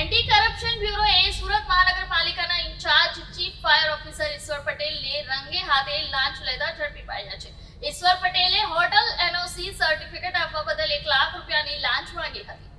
Anti corruption બ્યુરોએ Surat મહાનગરપાલિકાના in charge chief fire officer Ishwar પટેલને રંગે હાથે લાંચ લેતા ઝડપી પાડ્યા છે. ઈશ્વર પટેલે હોટલ એનઓસી સર્ટિફિકેટ આપવા બદલ 1 લાખ રૂપિયાની લાંચ માંગી હતી.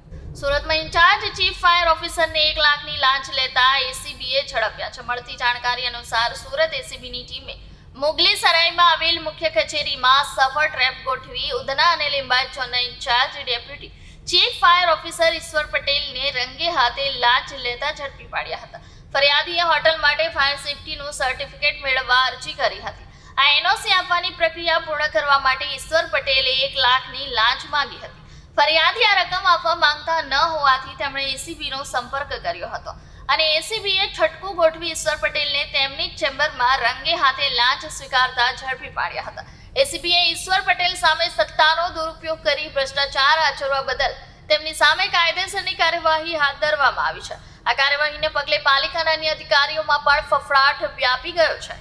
સુરતમાં ઇન્ચાર્જ ચીફ ફાયર ઓફિસરને 1 લાખની લાંચ લેતા એસીબીએ ઝડપ્યા છે. મળતી જાણકારી અનુસાર સુરત એસીબીની ટીમે મુગલી સરાયમાં આવેલ મુખ્ય કચેરીમાં સફળ ટ્રેપ ગોઠવી ઉધના અને લિંબાયત ઝોનના incharge deputy chief fire officer Ishwar પટેલને રંગે હાથે લાંચ લેતા ઝડપી પાડ્યા હતા. ફરિયાદીએ હોટલ માટે ફાયર સેફટીનું સર્ટિફિકેટ મેળવવા અરજી કરી હતી. આ એનઓસી આપવાની પ્રક્રિયા પૂર્ણ કરવા માટે ઈશ્વર પટેલે 1 લાખની લાંચ માંગી હતી. ફરિયાદી આ રકમ આપવા માંગતા ન હોવાથી તેમણે એસીબીનો સંપર્ક કર્યો હતો અને એસીબીએ છટકું ગોઠવી ઈશ્વર પટેલને તેમની જ ચેમ્બરમાં રંગે હાથે લાંચ સ્વીકારતા ઝડપી પાડ્યા હતા. એસીબીએ ઈશ્વર પટેલ સામે સત્તાનો દુરુપયોગ કરી ભ્રષ્ટાચાર આચરવા બદલ તેમની સામે કાયદેસરની કાર્યવાહી હાથ ધરવામાં આવી છે. આ કાર્યવાહીને પગલે પાલિકાના અન્ય અધિકારીઓમાં પણ ફફડાટ વ્યાપી ગયો છે.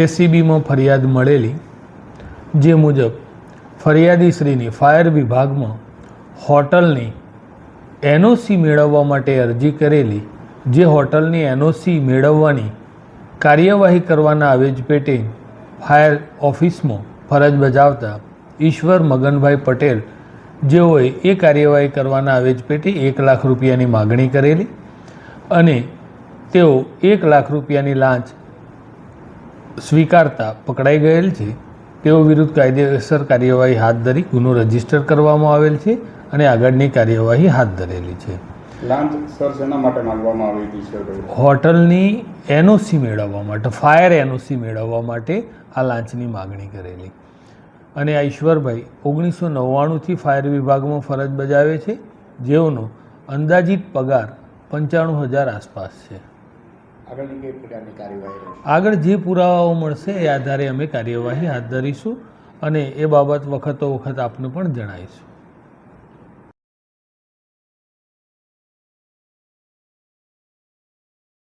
એસીબીમાં ફરિયાદ મળેલી જે મુજબ ફરિયાદીશ્રીની ફાયર વિભાગમાં હોટલની એનઓસી મેળવવા માટે અરજી કરેલી, જે હોટલની એનઓસી મેળવવાની કાર્યવાહી કરવાના આવેજ પેટે ફાયર ઓફિસમાં ફરજ બજાવતા ઈશ્વર મગનભાઈ પટેલ, જેઓએ એ કાર્યવાહી કરવાના આવેજ પેટે 1 લાખ રૂપિયાની માગણી કરેલી અને તેઓ 1 લાખ રૂપિયાની લાંચ સ્વીકારતા પકડાઈ ગયેલ છે. તેઓ વિરુદ્ધ કાયદેસર કાર્યવાહી હાથ ધરી ગુનો રજીસ્ટર કરવામાં આવેલ છે અને આગળની કાર્યવાહી હાથ ધરેલી છે. લાંચ સર શેના માટે માંગવામાં આવી હતી સર? હોટલની એનઓસી મેળવવા માટે, ફાયર એનઓસી મેળવવા માટે આ લાંચની માગણી કરેલી. અને આ ઈશ્વરભાઈ 1999થી ફાયર વિભાગમાં ફરજ બજાવે છે, જેઓનો અંદાજિત પગાર 95,000 આસપાસ છે. આગળની કઈ પ્રકારની કાર્યવાહી રહેશે? આગળ જે પુરાવાઓ મળશે એ આધારે અમે કાર્યવાહી હાથ ધરીશું અને એ બાબત વખતો વખત આપને પણ જણાવીશું.